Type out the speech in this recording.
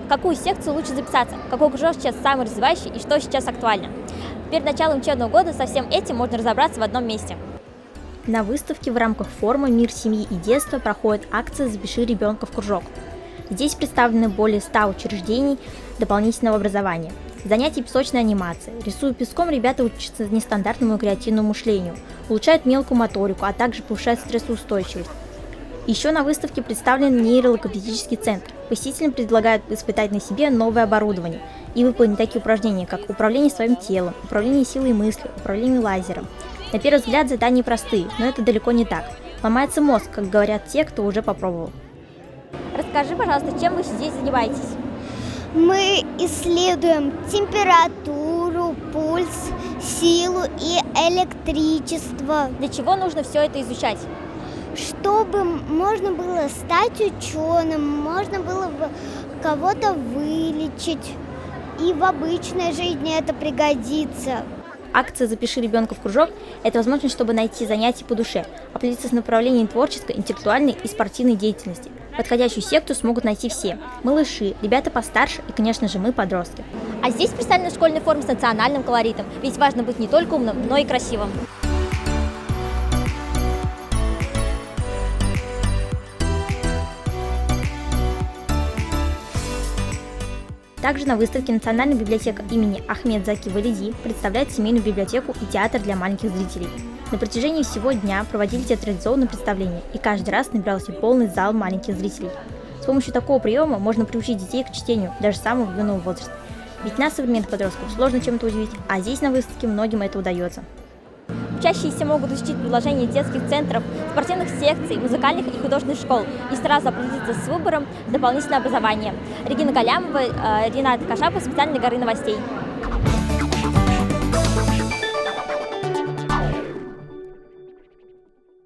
какую секцию лучше записаться, какой кружок сейчас самый развивающий и что сейчас актуально. Перед началом учебного года со всем этим можно разобраться в одном месте. На выставке в рамках форума «Мир семьи и детства» проходит акция «Запиши ребенка в кружок». Здесь представлены более 100 учреждений дополнительного образования. Занятия песочной анимации. Рисуя песком, ребята учатся нестандартному и креативному мышлению, улучшают мелкую моторику, а также повышают стрессоустойчивость. Еще на выставке представлен нейрологопедический центр. Посетителям предлагают испытать на себе новое оборудование и выполнить такие упражнения, как управление своим телом, управление силой мысли, управление лазером. На первый взгляд задания простые, но это далеко не так. Ломается мозг, как говорят те, кто уже попробовал. Расскажи, пожалуйста, чем вы здесь занимаетесь? Мы исследуем температуру, пульс, силу и электричество, Для чего нужно все это изучать? чтобы можно было стать ученым, можно было кого-то вылечить, и в обычной жизни это пригодится. Акция «Запиши ребенка в кружок» – это возможность, чтобы найти занятия по душе, определиться с направлением творческой, интеллектуальной и спортивной деятельности. Подходящую секцию смогут найти все – малыши, ребята постарше и, конечно же, мы, подростки. А здесь представлена школьная форма с национальным колоритом, ведь важно быть не только умным, но и красивым. Также на выставке Национальная библиотека имени Ахмед Заки Валиди представляет семейную библиотеку и театр для маленьких зрителей. На протяжении всего дня проводили театрализованные представления, и каждый раз набирался полный зал маленьких зрителей. С помощью такого приема можно приучить детей к чтению даже с самого юного возраста. Ведь нас, современных подростков, сложно чем-то удивить, а здесь на выставке многим это удается. Учащиеся могут изучить предложения детских центров, спортивных секций, музыкальных и художественных школ и сразу определиться с выбором дополнительного образования. Регина Галямова, Ренат Кашапов, специально для «Горы новостей».